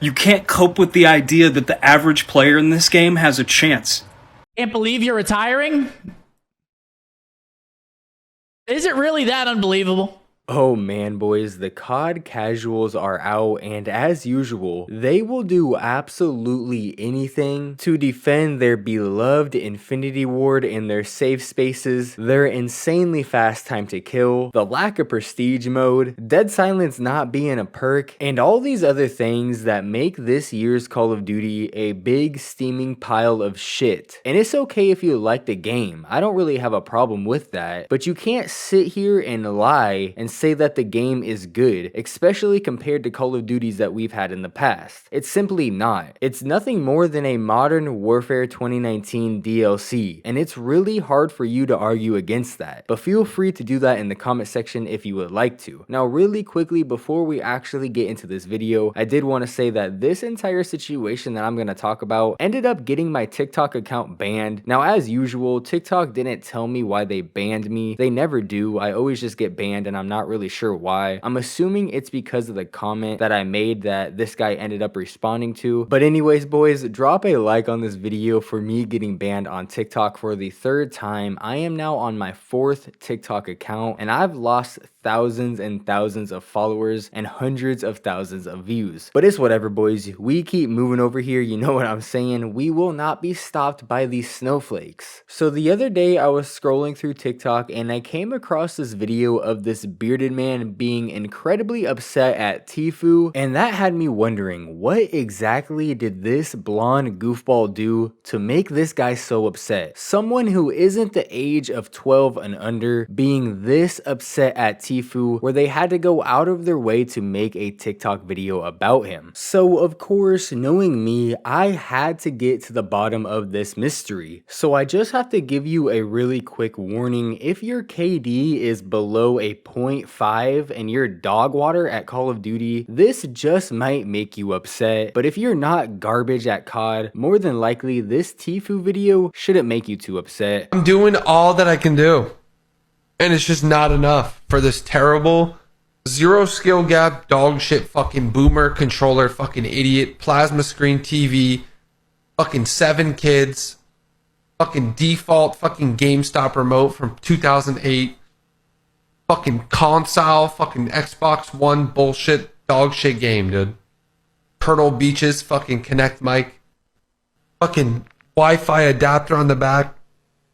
You can't cope with the idea that the average player in this game has a chance. Can't believe you're retiring? Is it really that unbelievable? Oh man, boys, the COD casuals are out, and as usual, they will do absolutely anything to defend their beloved Infinity Ward in their safe spaces, their insanely fast time to kill, the lack of prestige mode, dead silence not being a perk, and all these other things that make this year's Call of Duty a big steaming pile of shit. And it's okay if you like the game, I don't really have a problem with that, but you can't sit here and lie and say that the game is good, especially compared to Call of Duties that we've had in the past. It's simply not. It's nothing more than a Modern Warfare 2019 DLC, and it's really hard for you to argue against that. But feel free to do that in the comment section if you would like to. Now, really quickly, before we actually get into this video, I did want to say that this entire situation that I'm going to talk about ended up getting my TikTok account banned. Now, as usual, TikTok didn't tell me why they banned me. They never do. I always just get banned, and I'm not really sure why. I'm assuming it's because of the comment that I made that this guy ended up responding to. But anyways, boys, drop a like on this video for me getting banned on TikTok for the third time. I am now on my 4th TikTok account, and I've lost thousands and thousands of followers and hundreds of thousands of views. But it's whatever, boys. We keep moving over here. You know what I'm saying? We will not be stopped by these snowflakes. So the other day I was scrolling through TikTok and I came across this video of this bearded man being incredibly upset at Tfue, and that had me wondering, what exactly did this blonde goofball do to make this guy so upset? Someone who isn't the age of 12 and under being this upset at Tfue, where they had to go out of their way to make a TikTok video about him. So of course, knowing me, I had to get to the bottom of this mystery. So I just have to give you a really quick warning. If your KD is below a 0.5 and you're dog water at Call of Duty, this just might make you upset. But if you're not garbage at COD, more than likely this Tfue video shouldn't make you too upset. I'm doing all that I can do, and it's just not enough for this terrible, zero skill gap, dog shit fucking boomer controller, fucking idiot, plasma screen TV, fucking 7 kids, fucking default fucking GameStop remote from 2008, fucking console, fucking Xbox One bullshit, dog shit game, dude. Turtle Beaches, fucking Connect mic, fucking Wi-Fi adapter on the back.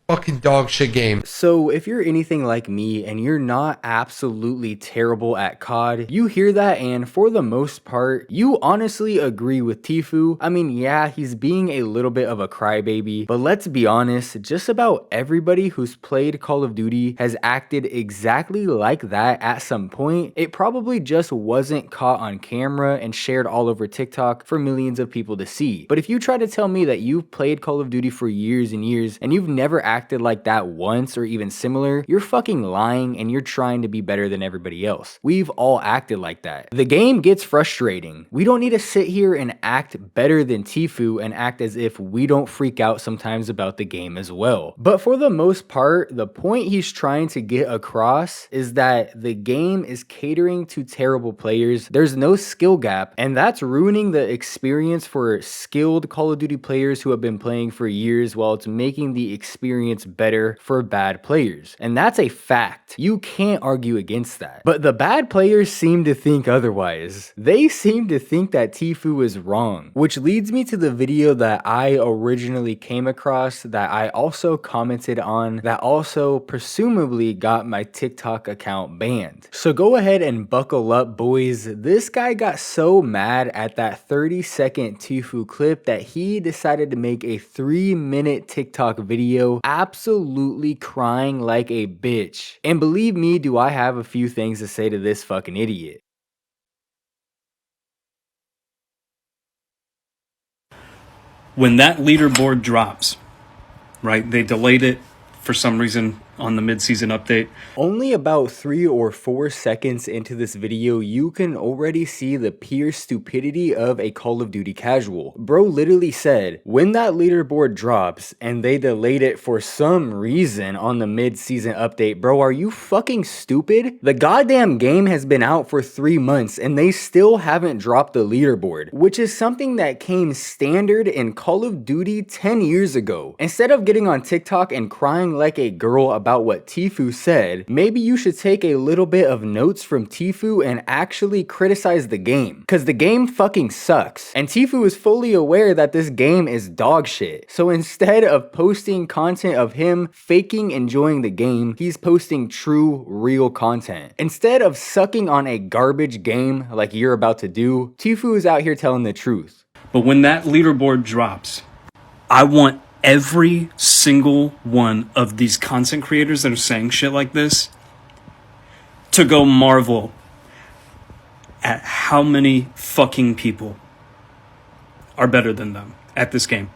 Fucking dog shit game. So if you're anything like me and you're not absolutely terrible at COD, you hear that and for the most part, you honestly agree with Tfue. I mean, yeah, he's being a little bit of a crybaby, but let's be honest, just about everybody who's played Call of Duty has acted exactly like that at some point. It probably just wasn't caught on camera and shared all over TikTok for millions of people to see. But if you try to tell me that you've played Call of Duty for years and years and you've never acted like that once or even similar, you're fucking lying and you're trying to be better than everybody else. We've all acted like that. The game gets frustrating. We don't need to sit here and act better than Tfue and act as if we don't freak out sometimes about the game as well. But for the most part, the point he's trying to get across is that the game is catering to terrible players. There's no skill gap, and that's ruining the experience for skilled Call of Duty players who have been playing for years, while it's making the experience better for bad players. And that's a fact. You can't argue against that. But the bad players seem to think otherwise. They seem to think that Tfue is wrong, which leads me to the video that I originally came across, that I also commented on, that also presumably got my TikTok account banned. So go ahead and buckle up, boys. This guy got so mad at that 30-second Tfue clip that he decided to make a 3-minute TikTok video absolutely crying like a bitch. And believe me, do I have a few things to say to this fucking idiot. When that leaderboard drops, right, they delayed it for some reason, on the mid-season update. Only about 3 or 4 seconds into this video, you can already see the pure stupidity of a Call of Duty casual. Bro literally said, when that leaderboard drops and they delayed it for some reason on the mid-season update, bro, are you fucking stupid? The goddamn game has been out for 3 months and they still haven't dropped the leaderboard, which is something that came standard in Call of Duty 10 years ago. Instead of getting on TikTok and crying like a girl about what Tfue said, maybe you should take a little bit of notes from Tfue and actually criticize the game, cause the game fucking sucks. And Tfue is fully aware that this game is dog shit. So instead of posting content of him faking enjoying the game, he's posting true, real content. Instead of sucking on a garbage game like you're about to do, Tfue is out here telling the truth. But when that leaderboard drops, I want every single one of these content creators that are saying shit like this to go marvel at how many fucking people are better than them at this game.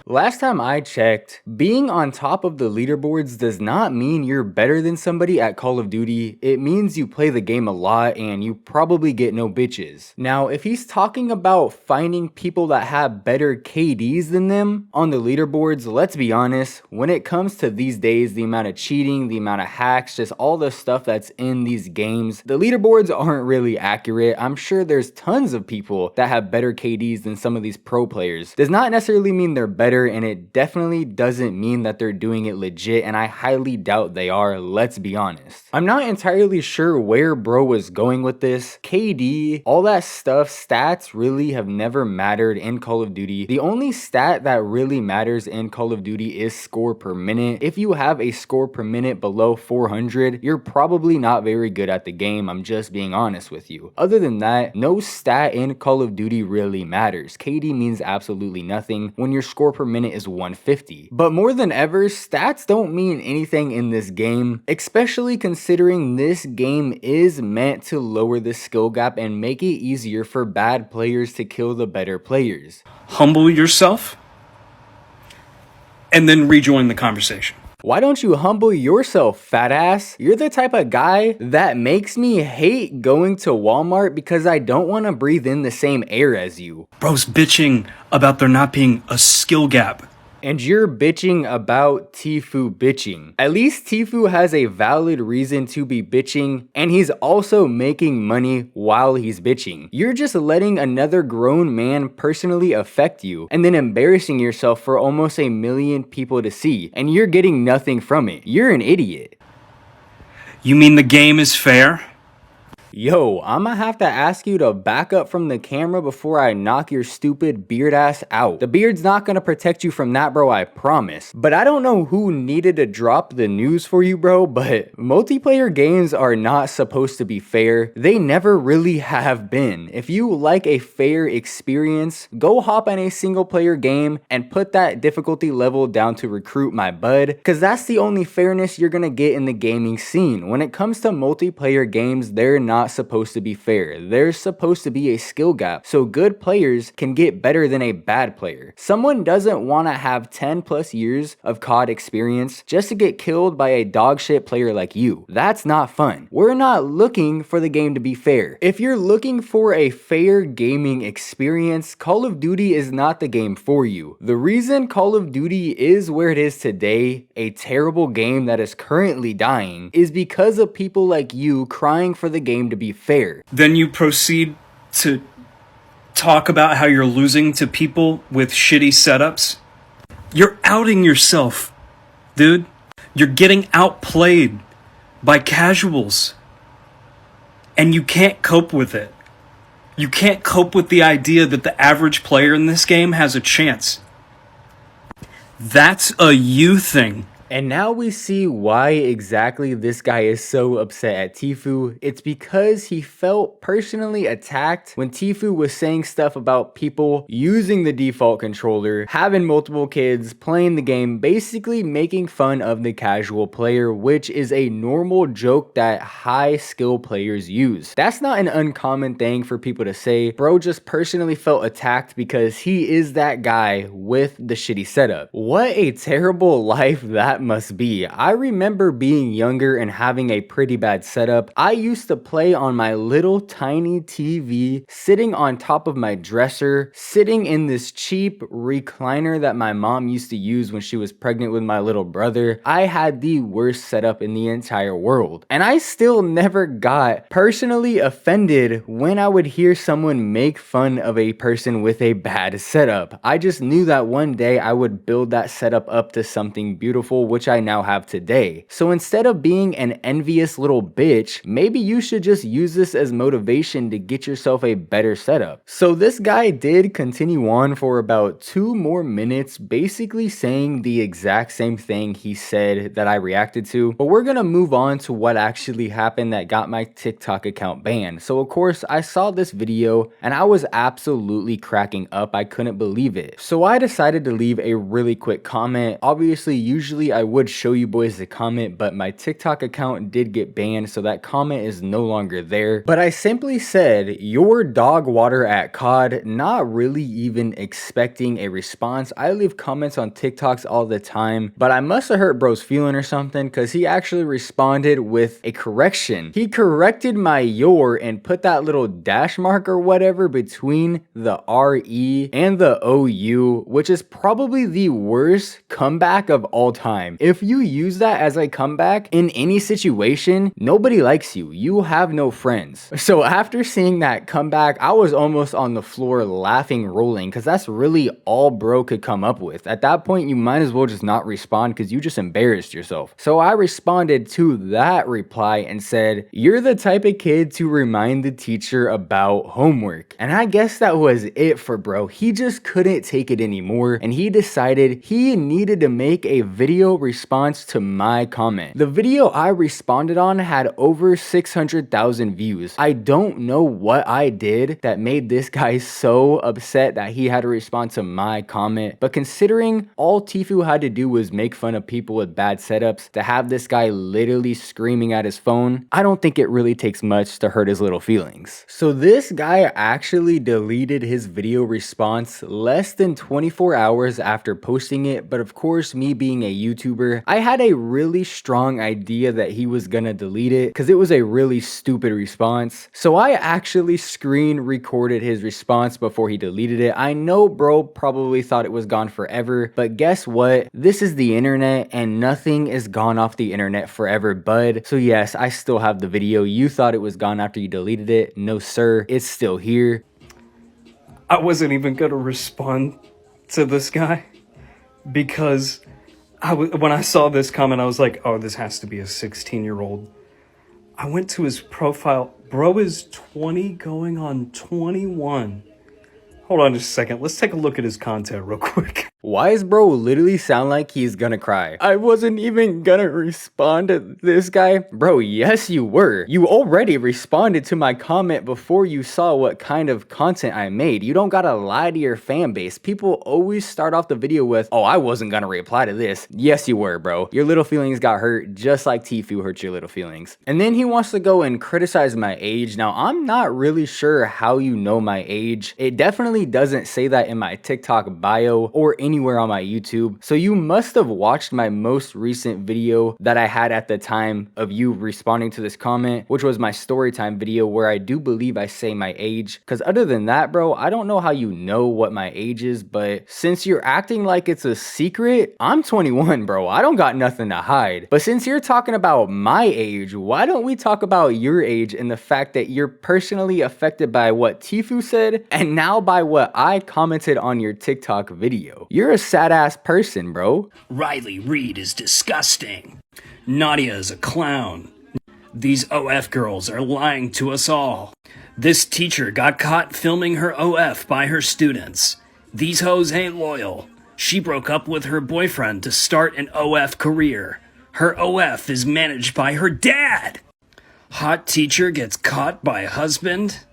Last time I checked, being on top of the leaderboards does not mean you're better than somebody at Call of Duty. It means you play the game a lot and you probably get no bitches. Now, if he's talking about finding people that have better KDs than them on the leaderboards, let's be honest, when it comes to these days, the amount of cheating, the amount of hacks, just all the stuff that's in these games, the leaderboards aren't really accurate. I'm sure there's tons of people that have better KDs than some of these pro players. Does not necessarily mean they're better, and it definitely doesn't mean that they're doing it legit, and I highly doubt they are, let's be honest. I'm not entirely sure where bro was going with this. KD, all that stuff, stats really have never mattered in Call of Duty. The only stat that really matters in Call of Duty is score per minute. If you have a score per minute below 400, you're probably not very good at the game. I'm just being honest with you. Other than that, no stat in Call of Duty really matters. KD means absolutely nothing when your score per minute is 150. But more than ever, stats don't mean anything in this game, especially considering this game is meant to lower the skill gap and make it easier for bad players to kill the better players. Humble yourself and then rejoin the conversation. Why don't you humble yourself, fat ass? You're the type of guy that makes me hate going to Walmart because I don't want to breathe in the same air as you. Bro's bitching about there not being a skill gap. And you're bitching about Tfue bitching. At least Tfue has a valid reason to be bitching, and he's also making money while he's bitching. You're just letting another grown man personally affect you, and then embarrassing yourself for almost 1 million people to see, and you're getting nothing from it. You're an idiot. You mean the game is fair? Yo, I'ma have to ask you to back up from the camera before I knock your stupid beard ass out. The beard's not gonna protect you from that, bro, I promise. But I don't know who needed to drop the news for you, bro, but multiplayer games are not supposed to be fair. They never really have been. If you like a fair experience, go hop on a single player game and put that difficulty level down to recruit, my bud, cause that's the only fairness you're gonna get in the gaming scene. When it comes to multiplayer games, they're not supposed to be fair. There's supposed to be a skill gap so good players can get better than a bad player. Someone doesn't want to have 10 plus years of COD experience just to get killed by a dogshit player like you. That's not fun. We're not looking for the game to be fair. If you're looking for a fair gaming experience, Call of Duty is not the game for you. The reason Call of Duty is where it is today, a terrible game that is currently dying, is because of people like you crying for the game to be fair. Then you proceed to talk about how you're losing to people with shitty setups. You're outing yourself, dude. You're getting outplayed by casuals. And you can't cope with it. You can't cope with the idea that the average player in this game has a chance. That's a you thing. And now we see why exactly this guy is so upset at Tfue. It's because he felt personally attacked when Tfue was saying stuff about people using the default controller, having multiple kids, playing the game, basically making fun of the casual player, which is a normal joke that high skill players use. That's not an uncommon thing for people to say. Bro just personally felt attacked because he is that guy with the shitty setup. What a terrible life that that must be. I remember being younger and having a pretty bad setup. I used to play on my little tiny TV, sitting on top of my dresser, sitting in this cheap recliner that my mom used to use when she was pregnant with my little brother. I had the worst setup in the entire world. And I still never got personally offended when I would hear someone make fun of a person with a bad setup. I just knew that one day I would build that setup up to something beautiful, which I now have today. So instead of being an envious little bitch, maybe you should just use this as motivation to get yourself a better setup. So this guy did continue on for about 2 more minutes, basically saying the exact same thing he said that I reacted to, but we're gonna move on to what actually happened that got my TikTok account banned. So of course I saw this video and I was absolutely cracking up. I couldn't believe it. So I decided to leave a really quick comment. Obviously, usually I would show you boys the comment, but my TikTok account did get banned, so that comment is no longer there. But I simply said, "Your dog water at COD," not really even expecting a response. I leave comments on TikToks all the time, but I must have hurt bro's feeling or something, because he actually responded with a correction. He corrected my "your" and put that little dash mark or whatever between the RE and the OU, which is probably the worst comeback of all time. If you use that as a comeback in any situation, nobody likes you. You have no friends. So after seeing that comeback, I was almost on the floor laughing, rolling, because that's really all bro could come up with. At that point, you might as well just not respond because you just embarrassed yourself. So I responded to that reply and said, "You're the type of kid to remind the teacher about homework." And I guess that was it for bro. He just couldn't take it anymore, and he decided he needed to make a video response to my comment. The video I responded on had over 600,000 views. I don't know what I did that made this guy so upset that he had to respond to my comment, but considering all Tfue had to do was make fun of people with bad setups, to have this guy literally screaming at his phone, I don't think it really takes much to hurt his little feelings. So this guy actually deleted his video response less than 24 hours after posting it, but of course, me being a YouTuber, I had a really strong idea that he was gonna delete it because it was a really stupid response. So I actually screen recorded his response before he deleted it. I know bro probably thought it was gone forever, but guess what? This is the internet and nothing is gone off the internet forever, bud. So yes, I still have the video. You thought it was gone after you deleted it. No sir, it's still here. I wasn't even gonna respond to this guy because when I saw this comment, I was like, oh, this has to be a 16-year-old. I went to his profile. Bro is 20 going on 21. Hold on just a second. Let's take a look at his content real quick. Why does bro literally sound like he's gonna cry? I wasn't even gonna respond to this guy. Bro, yes you were. You already responded to my comment before you saw what kind of content I made. You don't gotta lie to your fan base. People always start off the video with, oh, I wasn't gonna reply to this. Yes you were, bro. Your little feelings got hurt just like Tfue hurt your little feelings. And then he wants to go and criticize my age. Now, I'm not really sure how you know my age. It definitely doesn't say that in my TikTok bio or anywhere on my YouTube. So you must have watched my most recent video that I had at the time of you responding to this comment, which was my story time video where I do believe I say my age. Because other than that, bro, I don't know how you know what my age is, but since you're acting like it's a secret, I'm 21, bro. I don't got nothing to hide. But since you're talking about my age, why don't we talk about your age and the fact that you're personally affected by what Tfue said and now by what I commented on your TikTok video. You're a sad ass person, bro. Riley Reed is disgusting. Nadia is a clown. These OF girls are lying to us all. This teacher got caught filming her OF by her students. These hoes ain't loyal. She broke up with her boyfriend to start an OF career. Her OF is managed by her dad. Hot teacher gets caught by husband.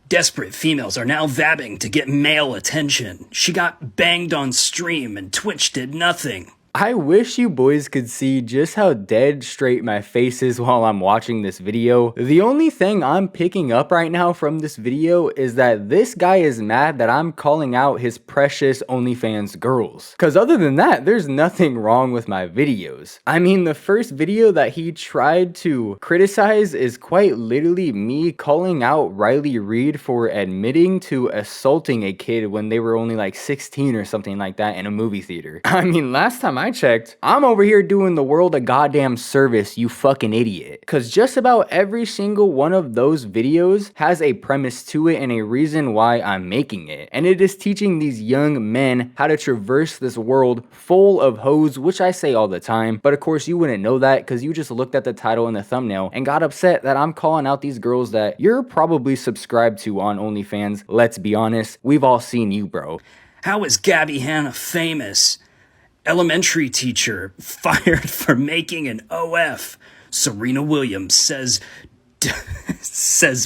Desperate females are now vabbing to get male attention. She got banged on stream and Twitch did nothing. I wish you boys could see just how dead straight my face is while I'm watching this video. The only thing I'm picking up right now from this video is that this guy is mad that I'm calling out his precious OnlyFans girls. Cause other than that, there's nothing wrong with my videos. I mean, the first video that he tried to criticize is quite literally me calling out Riley Reid for admitting to assaulting a kid when they were only like 16 or something like that in a movie theater. I mean, last time I checked, I'm over here doing the world a goddamn service, you fucking idiot. Cause just about every single one of those videos has a premise to it and a reason why I'm making it. And it is teaching these young men how to traverse this world full of hoes, which I say all the time. But of course you wouldn't know that because you just looked at the title and the thumbnail and got upset that I'm calling out these girls that you're probably subscribed to on OnlyFans. Let's be honest, we've all seen you, bro. How is Gabby Hanna famous? Elementary teacher fired for making an OF. Serena Williams says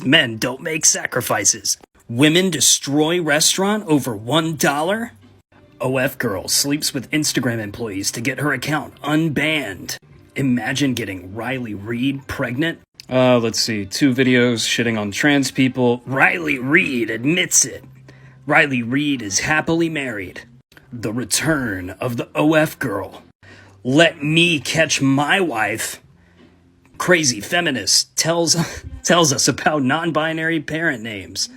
men don't make sacrifices. Women destroy restaurant over $1. OF girl sleeps with Instagram employees to get her account unbanned. Imagine getting Riley Reid pregnant. Let's see. 2 videos shitting on trans people. Riley Reid admits it. Riley Reid is happily married. The return of the OF girl. Let me catch my wife. Crazy feminist tells us about non-binary parent names.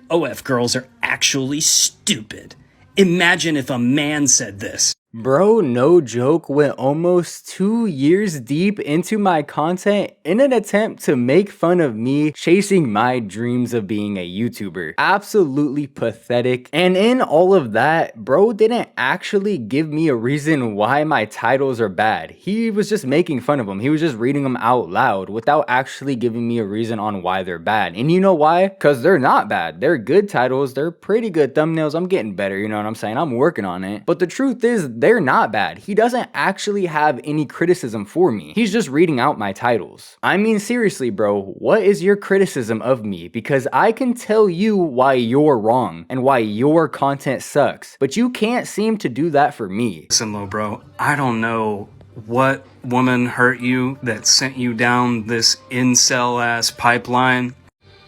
OF girls are actually stupid. Imagine if a man said this. Bro, no joke, went almost 2 years deep into my content in an attempt to make fun of me chasing my dreams of being a YouTuber. Absolutely pathetic. And in all of that, bro didn't actually give me a reason why my titles are bad. He was just making fun of them. He was just reading them out loud without actually giving me a reason on why they're bad. And you know why? Because they're not bad. They're good titles. They're pretty good thumbnails. I'm getting better, you know what I'm saying? I'm working on it. But the truth is, they're not bad. He doesn't actually have any criticism for me. He's just reading out my titles. I mean, seriously, bro, what is your criticism of me? Because I can tell you why you're wrong and why your content sucks, but you can't seem to do that for me. Listen, low bro, I don't know what woman hurt you that sent you down this incel-ass pipeline,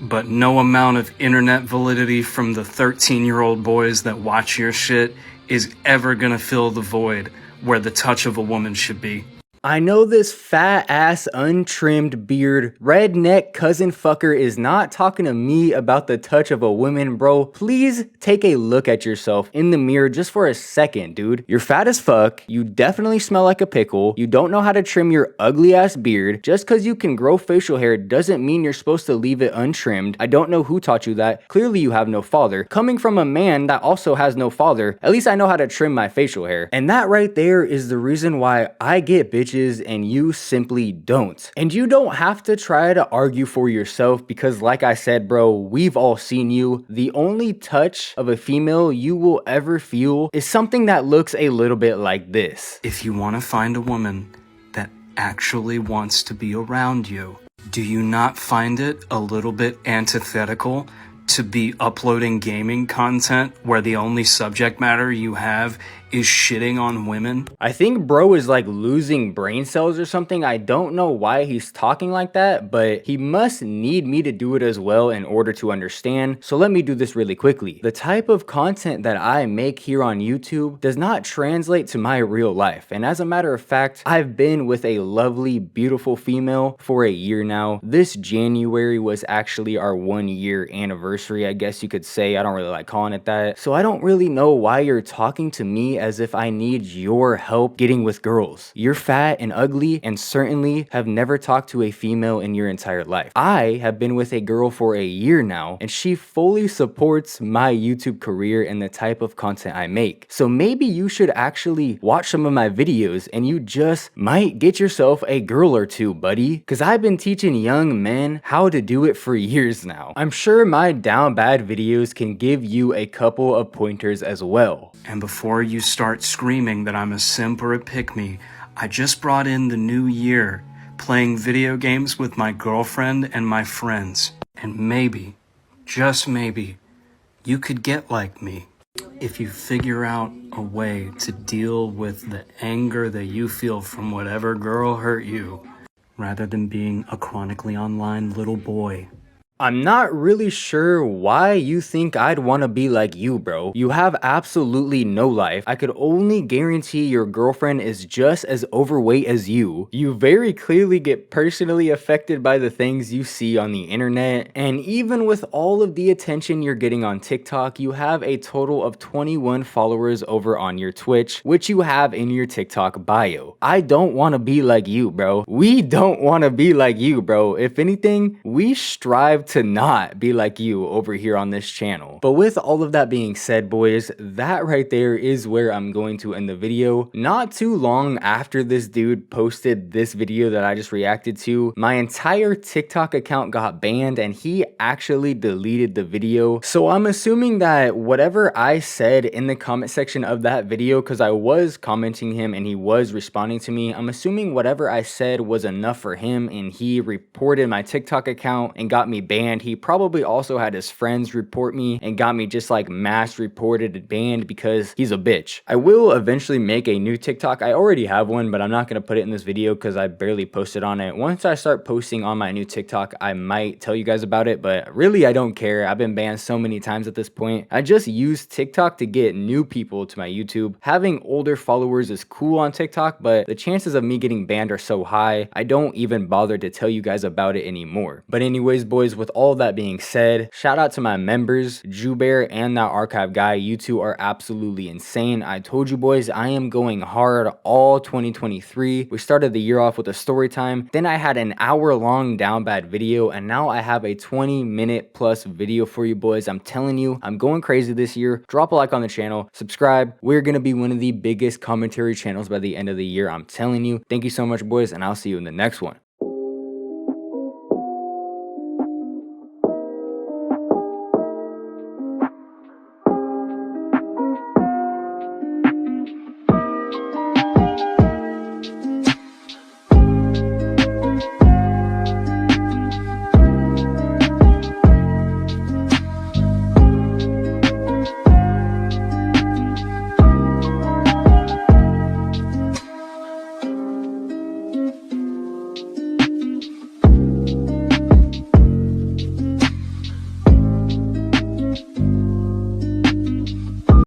but no amount of internet validity from the 13-year-old boys that watch your shit is ever gonna fill the void where the touch of a woman should be. I know this fat ass untrimmed beard redneck cousin fucker is not talking to me about the touch of a woman, bro. Please take a look at yourself in the mirror just for a second, dude. You're fat as fuck. You definitely smell like a pickle. You don't know how to trim your ugly ass beard. Just because you can grow facial hair doesn't mean you're supposed to leave it untrimmed. I don't know who taught you that. Clearly you have no father. Coming from a man that also has no father, at least I know how to trim my facial hair. And that right there is the reason why I get bitches and you simply don't. And you don't have to try to argue for yourself because like I said, bro, we've all seen you. The only touch of a female you will ever feel is something that looks a little bit like this. If you want to find a woman that actually wants to be around you, do you not find it a little bit antithetical to be uploading gaming content where the only subject matter you have is shitting on women? I think bro is like losing brain cells or something. I don't know why he's talking like that, but he must need me to do it as well in order to understand. So let me do this really quickly. The type of content that I make here on YouTube does not translate to my real life. And as a matter of fact, I've been with a lovely, beautiful female for a year now. This January was actually our 1-year anniversary, I guess you could say. I don't really like calling it that. So I don't really know why you're talking to me as if I need your help getting with girls. You're fat and ugly and certainly have never talked to a female in your entire life. I have been with a girl for a year now and she fully supports my YouTube career and the type of content I make. So maybe you should actually watch some of my videos and you just might get yourself a girl or two, buddy. Cause I've been teaching young men how to do it for years now. I'm sure my down bad videos can give you a couple of pointers as well. And before you start screaming that I'm a simp or a pick-me, I just brought in the new year, playing video games with my girlfriend and my friends. And maybe, just maybe, you could get like me. if you figure out a way to deal with the anger that you feel from whatever girl hurt you, rather than being a chronically online little boy. I'm not really sure why you think I'd want to be like you, bro. You have absolutely no life. I could only guarantee your girlfriend is just as overweight as you. You very clearly get personally affected by the things you see on the internet. And even with all of the attention you're getting on TikTok, you have a total of 21 followers over on your Twitch, which you have in your TikTok bio. I don't want to be like you, bro. We don't want to be like you, bro. If anything, we strive to not be like you over here on this channel. But with all of that being said, boys, that right there is where I'm going to end the video. Not too long after this dude posted this video that I just reacted to, my entire TikTok account got banned and he actually deleted the video. So I'm assuming that whatever I said in the comment section of that video, because I was commenting him and he was responding to me, I'm assuming whatever I said was enough for him and he reported my TikTok account and got me banned. He probably also had his friends report me and got me just like mass reported and banned because he's a bitch. I will eventually make a new TikTok. I already have one, but I'm not going to put it in this video because I barely posted on it. Once I start posting on my new TikTok, I might tell you guys about it, but really I don't care. I've been banned so many times at this point. I just use TikTok to get new people to my YouTube. Having older followers is cool on TikTok, but the chances of me getting banned are so high, I don't even bother to tell you guys about it anymore. But anyways, boys, with all that being said, shout out to my members, Jubear and that archive guy. You two are absolutely insane. I told you boys, I am going hard all 2023. We started the year off with a story time, then I had an hour-long down bad video, and now I have a 20-minute plus video for you boys. I'm telling you, I'm going crazy this year. Drop a like on the channel, subscribe. We're gonna be one of the biggest commentary channels by the end of the year. I'm telling you. Thank you so much, boys, and I'll see you in the next one.